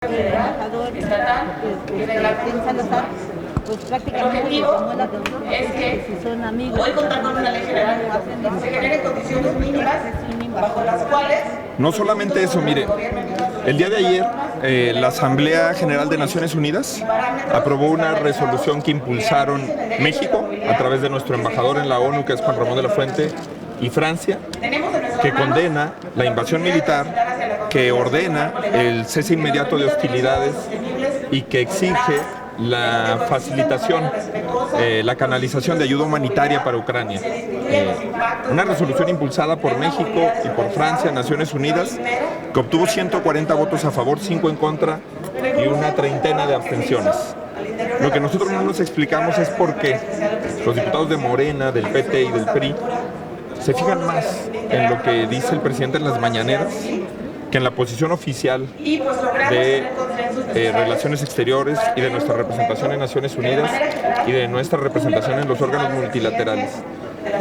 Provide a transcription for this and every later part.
El embajador Ken Salazar, pues prácticamente tomó la decisión es que si son amigos, hoy contar con una ley general se generen condiciones mínimas bajo las cuales... No solamente eso, mire, el día de ayer la Asamblea General de Naciones Unidas aprobó una resolución que impulsaron México a través de nuestro embajador en la ONU, que es Juan Ramón de la Fuente, y Francia, que condena la invasión militar, que ordena el cese inmediato de hostilidades y que exige la facilitación, la canalización de ayuda humanitaria para Ucrania. Una resolución impulsada por México y por Francia, Naciones Unidas, que obtuvo 140 votos a favor, 5 en contra y una treintena de abstenciones. Lo que nosotros no nos explicamos es por qué los diputados de Morena, del PT y del PRI se fijan más en lo que dice el presidente en las mañaneras que en la posición oficial de Relaciones Exteriores y de nuestra representación en Naciones Unidas y de nuestra representación en los órganos multilaterales.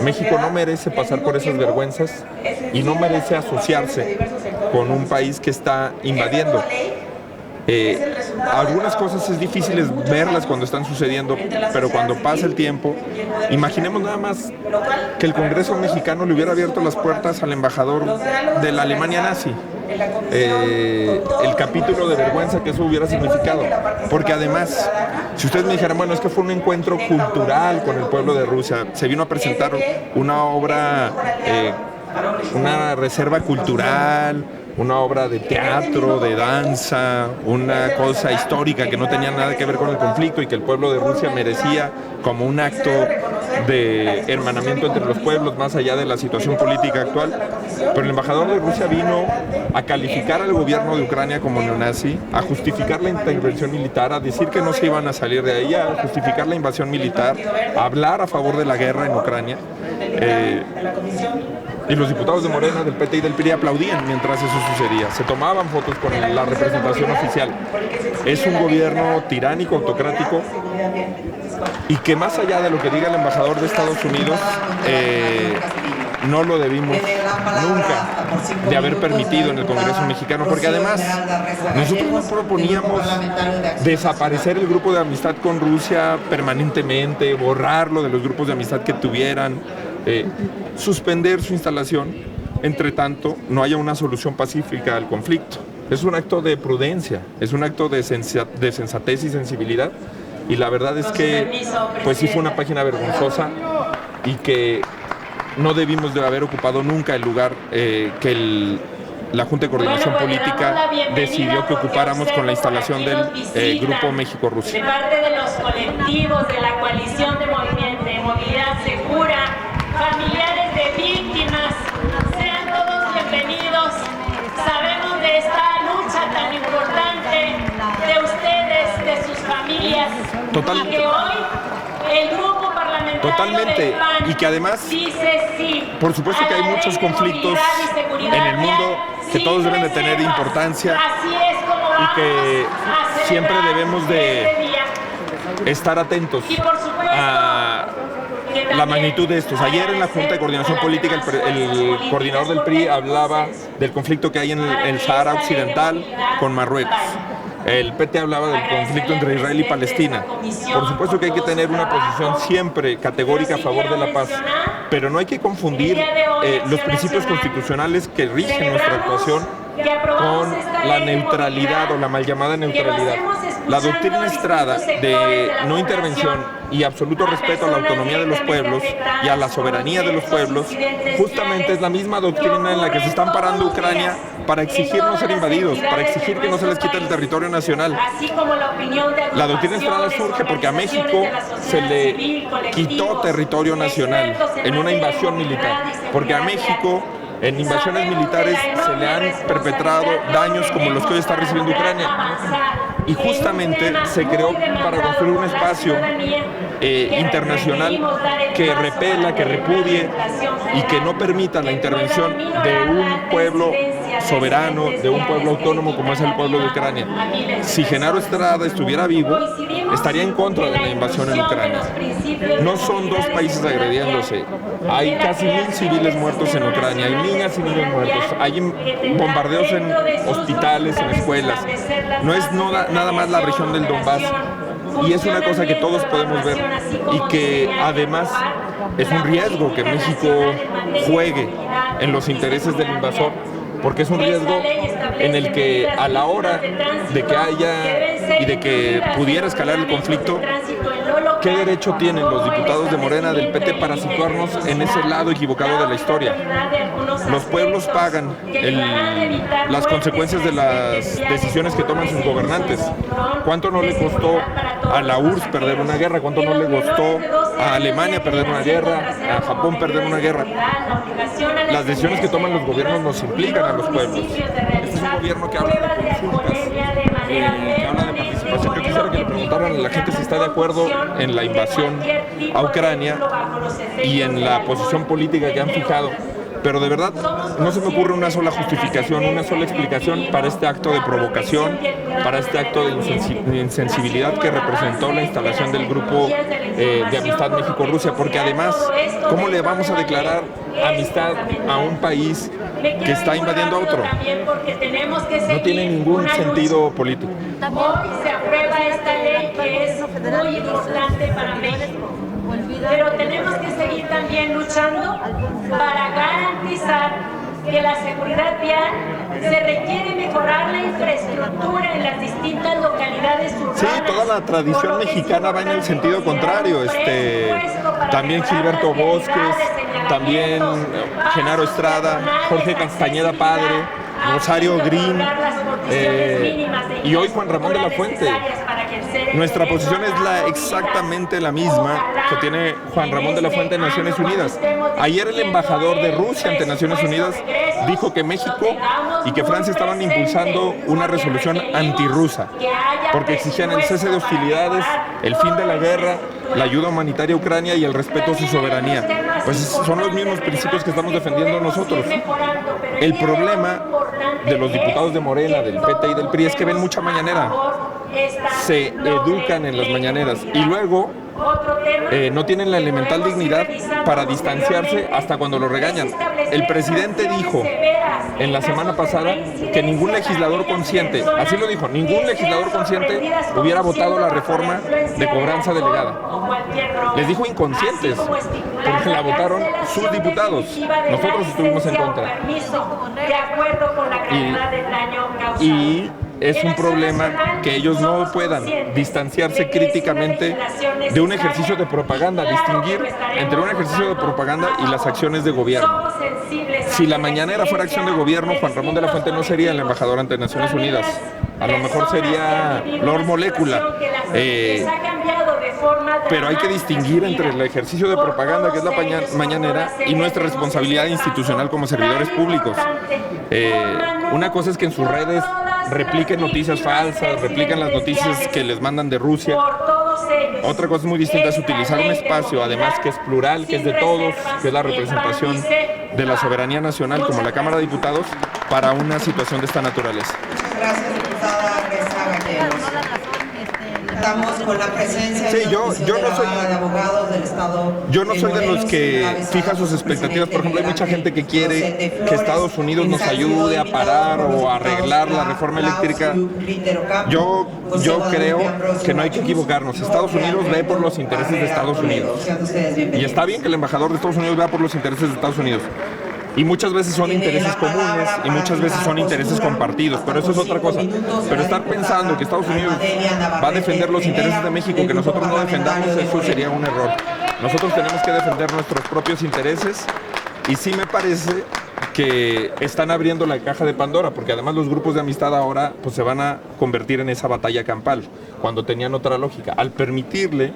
México no merece pasar por esas vergüenzas y no merece asociarse con un país que está invadiendo. Algunas cosas es difícil verlas cuando están sucediendo, pero cuando pasa el tiempo, imaginemos nada más que el Congreso mexicano le hubiera abierto las puertas al embajador de la Alemania nazi. El capítulo de vergüenza que eso hubiera significado, porque además, si ustedes me dijeran, bueno, es que fue un encuentro cultural con el pueblo de Rusia, se vino a presentar una obra, una reserva cultural, una obra de teatro, de danza, una cosa histórica que no tenía nada que ver con el conflicto y que el pueblo de Rusia merecía como un acto de hermanamiento entre los pueblos, más allá de la situación política actual. Pero el embajador de Rusia vino a calificar al gobierno de Ucrania como neonazi, a justificar la intervención militar, a decir que no se iban a salir de ahí, a justificar la invasión militar, a hablar a favor de la guerra en Ucrania. Y los diputados de Morena, del PT y del PRI aplaudían mientras eso sucedía. Se tomaban fotos con la representación oficial. Es un gobierno tiránico, autocrático, y que más allá de lo que diga el embajador de Estados Unidos, no lo debimos nunca de haber permitido en el Congreso mexicano, porque además nosotros no proponíamos desaparecer el grupo de amistad con Rusia permanentemente, borrarlo de los grupos de amistad que tuvieran, suspender su instalación, entre tanto no haya una solución pacífica al conflicto. Es un acto de prudencia, es un acto de sensatez y sensibilidad, y la verdad es que pues sí fue una página vergonzosa y que no debimos de haber ocupado nunca el lugar que la Junta de Coordinación Política decidió que ocupáramos con la instalación del Grupo México-Rusia. De parte de los colectivos de la coalición de movilidad segura, familiares de víctimas, sean todos bienvenidos. Sabemos de esta lucha tan importante de ustedes, de sus familias, Totalmente. Y que hoy el grupo parlamentario Totalmente, del PAN y que además, dice sí, por supuesto que hay muchos conflictos en el mundo que todos deben de tener importancia y que siempre debemos de estar atentos a la magnitud de estos. Ayer en la Junta de Coordinación Política el coordinador del PRI hablaba del conflicto que hay en el Sahara Occidental con Marruecos. El PT hablaba del conflicto entre Israel y Palestina. Por supuesto que hay que tener una posición siempre categórica a favor de la paz, pero no hay que confundir los principios constitucionales que rigen nuestra actuación con la neutralidad o la mal llamada neutralidad. La doctrina Estrada de no intervención y absoluto respeto a la autonomía de los pueblos y a la soberanía de los pueblos, justamente es la misma doctrina en la que se está amparando Ucrania para exigir no ser invadidos, para exigir que no se les quite el territorio nacional. La doctrina Estrada surge porque a México se le quitó territorio nacional en una invasión militar, porque a México en invasiones militares se le han perpetrado daños como los que hoy está recibiendo Ucrania. Y justamente se creó para construir un espacio internacional que repela, que repudie y que no permita la intervención de un pueblo soberano de un pueblo autónomo como es el pueblo de Ucrania. Si Genaro Estrada estuviera vivo, estaría en contra de la invasión en Ucrania. No son dos países agrediéndose. Hay casi 1000 civiles muertos en Ucrania, hay niñas y niños muertos, hay bombardeos en hospitales, en escuelas. No es nada más la región del Donbass. Y es una cosa que todos podemos ver y que además es un riesgo que México juegue en los intereses del invasor, porque es un riesgo en el que a la hora de que haya y de que pudiera escalar el conflicto, ¿qué derecho tienen los diputados de Morena, del PT, para situarnos en ese lado equivocado de la historia? Los pueblos pagan las consecuencias de las decisiones que toman sus gobernantes. ¿Cuánto no le costó a la URSS perder una guerra? ¿Cuánto no le costó a Alemania perder una guerra? A Japón perder una guerra. Las decisiones que toman los gobiernos nos implican a los pueblos. Este es un gobierno que habla de consultas, que habla de participación. Yo quisiera que le preguntaran a la gente si está de acuerdo en la invasión a Ucrania y en la posición política que han fijado. Pero de verdad no se me ocurre una sola justificación, una sola explicación para este acto de provocación, para este acto de insensibilidad que representó la instalación del grupo de amistad México-Rusia, porque además, ¿cómo le vamos a declarar amistad a un país que está invadiendo a otro? No tiene ningún sentido político. Hoy se aprueba esta ley que es muy importante para México. Pero tenemos que seguir también luchando para garantizar que la seguridad vial se requiere mejorar la infraestructura en las distintas localidades urbanas. Sí, toda la tradición mexicana va en el sentido contrario. También Gilberto Bosques, también Genaro Estrada, Jorge Castañeda Padre, Rosario Green y hoy Juan Ramón de la Fuente. Nuestra posición es exactamente la misma que tiene Juan Ramón de la Fuente en Naciones Unidas. Ayer el embajador de Rusia ante Naciones Unidas dijo que México y que Francia estaban impulsando una resolución antirrusa porque exigían el cese de hostilidades, el fin de la guerra, la ayuda humanitaria a Ucrania y el respeto a su soberanía. Pues son los mismos principios que estamos defendiendo nosotros. El problema de los diputados de Morena, del PT y del PRI es que ven mucha mañanera. Se educan en las mañaneras y luego no tienen la elemental dignidad para distanciarse hasta cuando lo regañan. El presidente dijo en la semana pasada que ningún legislador consciente, así lo dijo, ningún legislador consciente hubiera votado la reforma de cobranza delegada. Les dijo inconscientes, porque la votaron sus diputados. Nosotros estuvimos en contra. Y es un problema que ellos no puedan distanciarse críticamente de un ejercicio de propaganda, distinguir entre un ejercicio de propaganda y las acciones de gobierno. Si la mañanera fuera acción de gobierno, Juan Ramón de la Fuente no sería el embajador ante Naciones Unidas. A lo mejor sería Lord Molécula. Pero hay que distinguir entre el ejercicio de propaganda, que es la mañanera, y nuestra responsabilidad institucional como servidores públicos. Una cosa es que en sus redes repliquen noticias falsas, replican las noticias que les mandan de Rusia. Otra cosa muy distinta es utilizar un espacio, además que es plural, que es de todos, que es la representación de la soberanía nacional, como la Cámara de Diputados, para una situación de esta naturaleza. Gracias, diputada Reza Gallegos. Estamos con la presencia de abogados del Estado. Yo no soy de los que fija sus expectativas. Por ejemplo, hay mucha gente que quiere que Estados Unidos nos ayude a parar o a arreglar la reforma eléctrica. Yo creo que no hay que equivocarnos. Estados Unidos ve por los intereses de Estados Unidos. Y está bien que el embajador de Estados Unidos vea por los intereses de Estados Unidos. Y muchas veces son intereses comunes y muchas veces son intereses compartidos, pero eso es otra cosa. Pero estar pensando que Estados Unidos va a defender los intereses de México que nosotros no defendamos, eso sería un error. Nosotros tenemos que defender nuestros propios intereses y sí me parece que están abriendo la caja de Pandora, porque además los grupos de amistad ahora pues se van a convertir en esa batalla campal, cuando tenían otra lógica. Al permitirle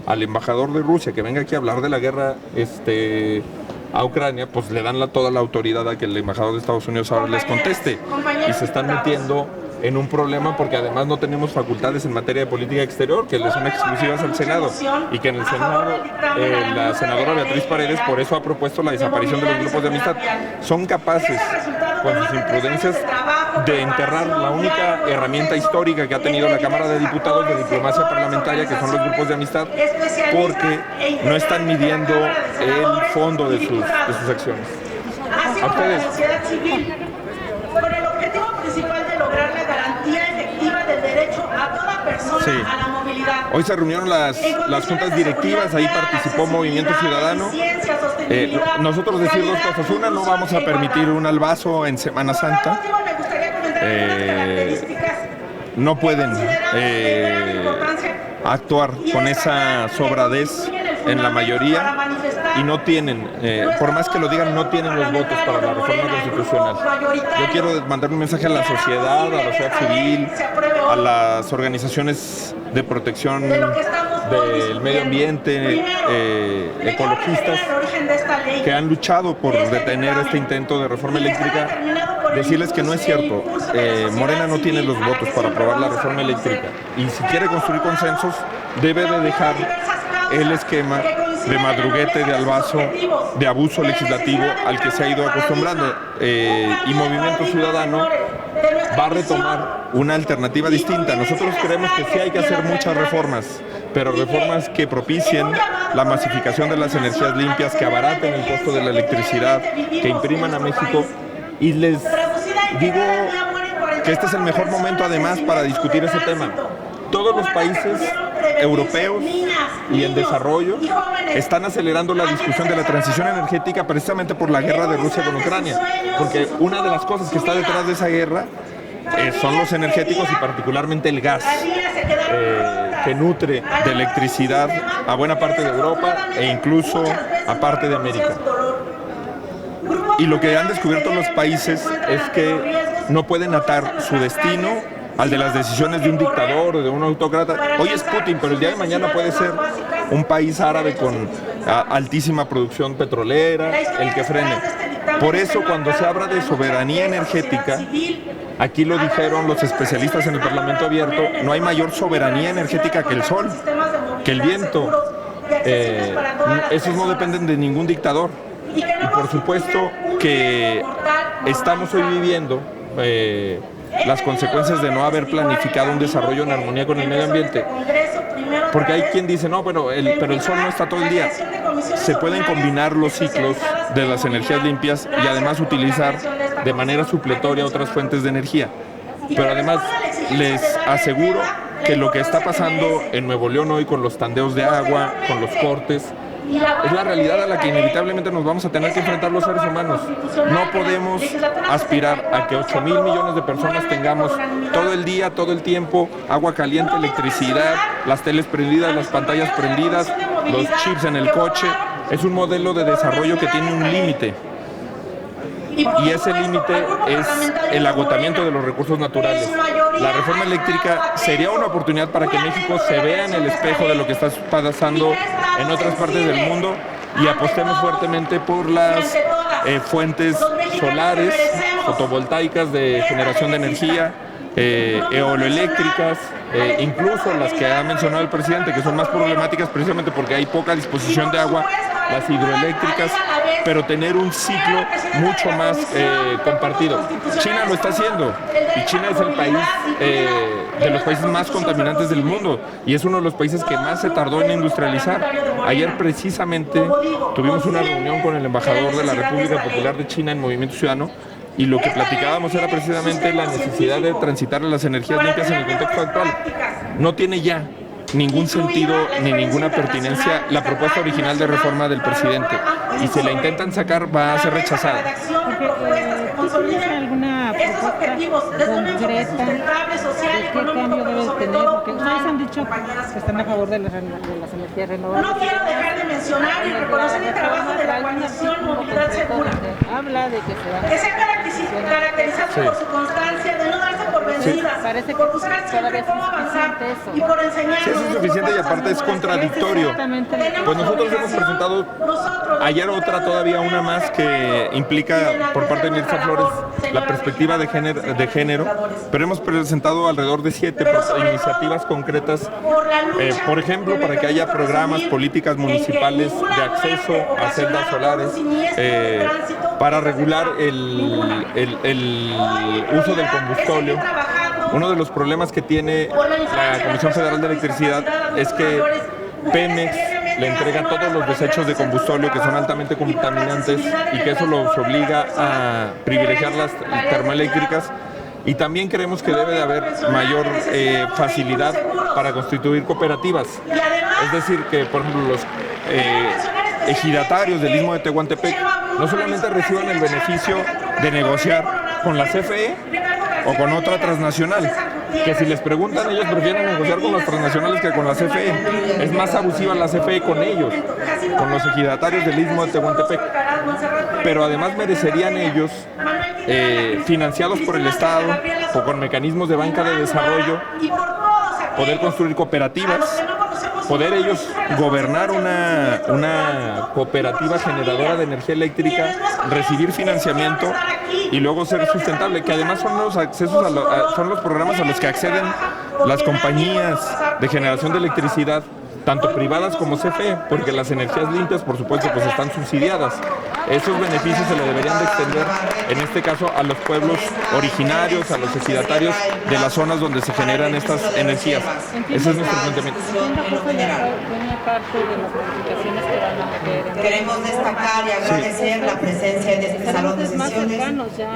al embajador de Rusia que venga aquí a hablar de la guerra a Ucrania, pues le dan toda la autoridad a que el embajador de Estados Unidos ahora les conteste. Y se están metiendo en un problema porque además no tenemos facultades en materia de política exterior que les son exclusivas al Senado y que en el Senado la senadora Beatriz Paredes por eso ha propuesto la desaparición de los grupos de amistad. Son capaces con sus imprudencias de enterrar la única herramienta histórica que ha tenido la Cámara de Diputados de diplomacia parlamentaria, que son los grupos de amistad, porque no están midiendo el fondo de sus acciones. A ustedes. Con el objetivo principal de lograr la garantía efectiva del derecho a toda persona a la movilidad. Hoy se reunieron las juntas directivas, ahí participó Movimiento Ciudadano. Nosotros decir dos cosas. Una, no vamos a permitir un albazo en Semana Santa. No pueden actuar con esa sobradez en la mayoría y no tienen, por más que lo digan, no tienen los votos para la reforma constitucional. Yo quiero mandar un mensaje a la sociedad, a la sociedad civil, a las organizaciones de protección del medio ambiente, ecologistas, que han luchado por detener este intento de reforma eléctrica, decirles que no es cierto. Morena no tiene los votos para aprobar la reforma eléctrica y si quiere construir consensos debe de dejar el esquema de madruguete, de albazo, de abuso legislativo al que se ha ido acostumbrando. Y Movimiento Ciudadano va a retomar una alternativa distinta. Nosotros creemos que sí hay que hacer muchas reformas, pero reformas que propicien la masificación de las energías limpias, que abaraten el costo de la electricidad, que impriman a México. Y les digo que este es el mejor momento además para discutir ese tema. Todos los países europeos y en desarrollo están acelerando la discusión de la transición energética precisamente por la guerra de Rusia con Ucrania, porque una de las cosas que está detrás de esa guerra son los energéticos y particularmente el gas, que nutre de electricidad a buena parte de Europa e incluso a parte de América. Y lo que han descubierto los países es que no pueden atar su destino al de las decisiones de un dictador o de un autócrata. Hoy es Putin, pero el día de mañana puede ser un país árabe con altísima producción petrolera, el que frene. Por eso, cuando se habla de soberanía energética, aquí lo dijeron los especialistas en el Parlamento Abierto, no hay mayor soberanía energética que el sol, que el viento. Esos no dependen de ningún dictador. Y por supuesto que estamos hoy viviendo las consecuencias de no haber planificado un desarrollo en armonía con el medio ambiente. Porque hay quien dice, no, pero el sol no está todo el día. Se pueden combinar los ciclos de las energías limpias y además utilizar de manera supletoria otras fuentes de energía. Pero además les aseguro que lo que está pasando en Nuevo León hoy con los tandeos de agua, con los cortes, es la realidad a la que inevitablemente nos vamos a tener que enfrentar los seres humanos. No podemos aspirar a que 8,000 millones de personas tengamos todo el día, todo el tiempo, agua caliente, electricidad, las teles prendidas, las pantallas prendidas, los chips en el coche. Es un modelo de desarrollo que tiene un límite. Y ese límite es el agotamiento de los recursos naturales. La reforma eléctrica sería una oportunidad para que México se vea en el espejo de lo que está pasando en otras partes del mundo y apostemos fuertemente por las fuentes solares, fotovoltaicas de generación de energía, eoloeléctricas, incluso las que ha mencionado el presidente, que son más problemáticas precisamente porque hay poca disposición de agua, las hidroeléctricas, pero tener un ciclo mucho más compartido. China lo está haciendo y China es el país de los países más contaminantes del mundo y es uno de los países que más se tardó en industrializar. Ayer precisamente tuvimos una reunión con el embajador de la República Popular de China en Movimiento Ciudadano y lo que platicábamos era precisamente la necesidad de transitar las energías limpias en el contexto actual. No tiene ya ningún sentido ni ninguna pertinencia la propuesta original de reforma del presidente y si la intentan sacar va a ser rechazada. ¿Tiene alguna propuesta concreta de qué cambio debe tener? Porque ustedes han dicho que están a favor de las energías renovables. No quiero dejar de mencionar y reconocer el trabajo de la coalición Movilidad Segura. Habla de que se va que se ha caracterizado por su constancia de no darse por vencido medidas, Parece por que buscar todavía siempre es cómo avanzar insuficiente eso. y por enseñar. Sí, eso es suficiente y aparte es contradictorio. Pues nosotros hemos presentado ayer otra, todavía una más que implica por parte de Mirza Flores la perspectiva de género, pero hemos presentado alrededor de 7 iniciativas concretas, por ejemplo, para que haya programas, políticas municipales de acceso a celdas solares, para regular el uso del combustible. Uno de los problemas que tiene la Comisión Federal de Electricidad es que Pemex le entrega todos los desechos de combustible que son altamente contaminantes y que eso los obliga a privilegiar las termoeléctricas. Y también creemos que debe de haber mayor facilidad para constituir cooperativas. Es decir, que por ejemplo los ejidatarios del Istmo de Tehuantepec no solamente reciban el beneficio de negociar con la CFE o con otra transnacional, que si les preguntan ellos prefieren negociar con las transnacionales que con la CFE. Es más abusiva la CFE con ellos, con los ejidatarios del Istmo de Tehuantepec. Pero además merecerían ellos, financiados por el Estado o con mecanismos de banca de desarrollo, poder construir cooperativas, poder ellos gobernar una cooperativa generadora de energía eléctrica, recibir financiamiento y luego ser sustentable, que además son los accesos son los programas a los que acceden las compañías de generación de electricidad, tanto privadas como CFE, porque las energías limpias, por supuesto, pues están subsidiadas. Esos beneficios se le deberían de extender, en este caso, a los pueblos originarios, a los ejidatarios de las zonas donde se generan estas energías. Ese es nuestro planteamiento. Queremos destacar y agradecer la presencia en este salón de sesiones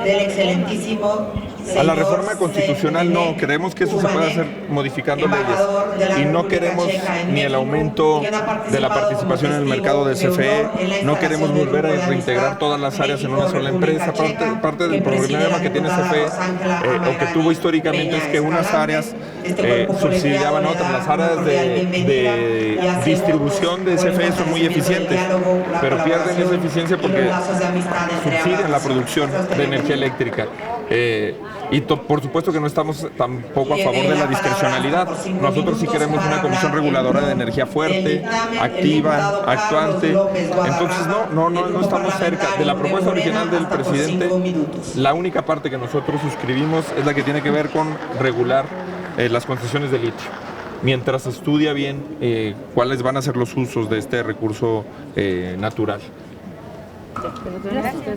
del excelentísimo A la reforma constitucional no, creemos que eso se puede hacer modificando leyes y no queremos ni el aumento de la participación en el mercado de CFE, no queremos volver a reintegrar todas las áreas en una sola empresa. Parte del problema que tiene CFE o que tuvo históricamente es que unas áreas subsidiaban a otras. Las áreas de distribución de CFE son muy eficientes, pero pierden esa eficiencia porque subsidian la producción de energía eléctrica. Y por supuesto que no estamos tampoco a favor de la discrecionalidad. Nosotros sí queremos una comisión reguladora de energía fuerte, activa, actuante. Entonces no estamos cerca de la propuesta original del presidente. La única parte que nosotros suscribimos es la que tiene que ver con regular las concesiones de litio, mientras se estudia bien cuáles van a ser los usos de este recurso natural.